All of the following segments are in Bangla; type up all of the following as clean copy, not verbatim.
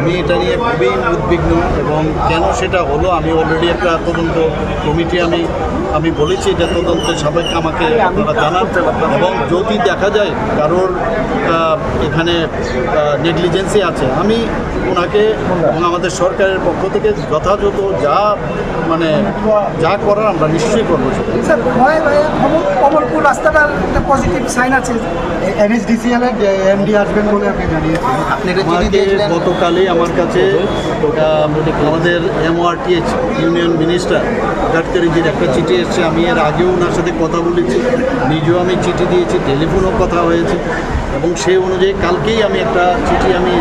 আমি এটা নিয়ে খুবই উদ্বিগ্ন এবং কেন সেটা হলো আমি অলরেডি একটা তদন্ত কমিটি আমি বলেছি এটা তদন্তের সাপেক্ষে আমাকে আপনারা জানান এবং যদি দেখা যায় কারোর এখানে নেগলিজেন্সি আছে আমি ওনাকে এবং আমাদের সরকারের পক্ষ থেকে যথাযথ যা করার আমরা নিশ্চয়ই করবো সেটা। স্যার কমলপুর রাস্তাটার একটা পজিটিভ সাইন আছে, NSDCL এর এমডি আসবেন বলে আপনি জানিয়েছেন। আমাকে গতকালই আমার কাছে আমাদের MRTH ইউনিয়ন মিনিস্টার গাডকারিজির একটা চিঠি এসছে। আমি এর আগেও ওনার সাথে কথা বলেছি, নিজেও আমি চিঠি দিয়েছি, টেলিফোনও কথা হয়েছে এবং সেই অনুযায়ী কালকেই আমি একটা চিঠি আমি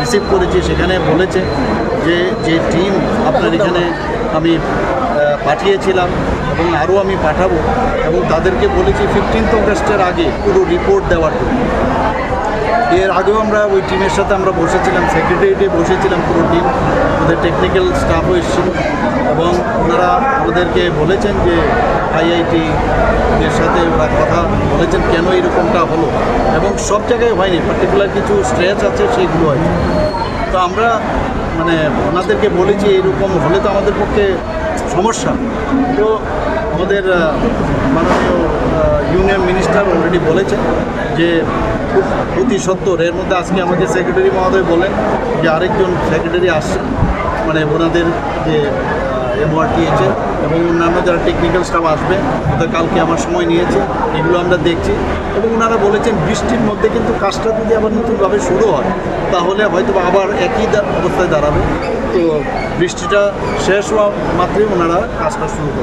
রিসিভ করেছি। সেখানে বলেছে যে টিম আপনার এখানে আমি পাঠিয়েছিলাম এবং আরও আমি পাঠাবো এবং তাদেরকে বলেছি 15 অগাস্টের আগে পুরো রিপোর্ট দেওয়ার জন্য। এর আগেও আমরা ওই টিমের সাথে আমরা বসেছিলাম, সেক্রেটারিয়েটে বসেছিলাম পুরো টিম, ওদের টেকনিক্যাল স্টাফও এসেছিল এবং ওনারা আমাদেরকে বলেছেন যে IIT এর সাথে ওরা কথা বলেছেন কেন এরকমটা হলো এবং সব জায়গায় হয়নি, পার্টিকুলার কিছু স্ট্রেচ আছে সেইগুলো হয়নি। তো আমরা ওনাদেরকে বলেছি এরকম হলে তো আমাদের পক্ষে সমস্যা। তো আমাদের মাননীয় ইউনিয়ন মিনিস্টার অলরেডি বলেছেন যে খুব অতি সত্তর এর মধ্যে আজকে আমাদের সেক্রেটারি মহোদয় বলেন যে আরেকজন সেক্রেটারি আসছে ওনাদের যে MRTH এবং অন্যান্য যারা টেকনিক্যাল স্টাফ আসবে ওদের কালকে আমার সময় নিয়েছে, এগুলো আমরা দেখছি এবং ওনারা বলেছেন বৃষ্টির মধ্যে কিন্তু কাজটা যদি আবার নতুনভাবে শুরু হয় তাহলে হয়তো আবার একই অবস্থায় দাঁড়াবে। তো বৃষ্টিটা শেষ হওয়া মাত্রই ওনারা কাজটা শুরু করবে।